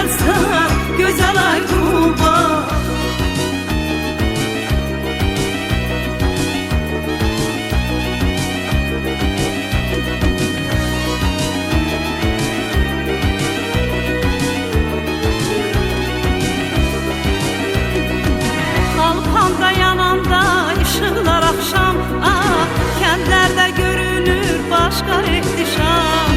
gözəlsən, gözəl ay Tuba. Alpanda yananda ışıqlar axşam, ah, kəndlərdə görünür başqa ehtişam.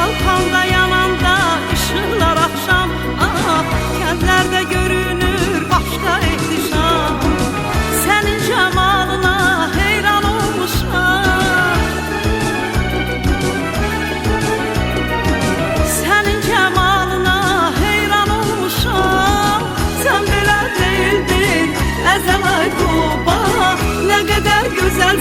Alpanda yananda ışıqlar axşam, ah, kəndlərdə görünür başqa ehtişam. Sənin cəmalına heyran olmuşam, sənin cəmalına heyran olmuşam. Sən belə deyildin əzəl ay Tuba, nə qədər gözəl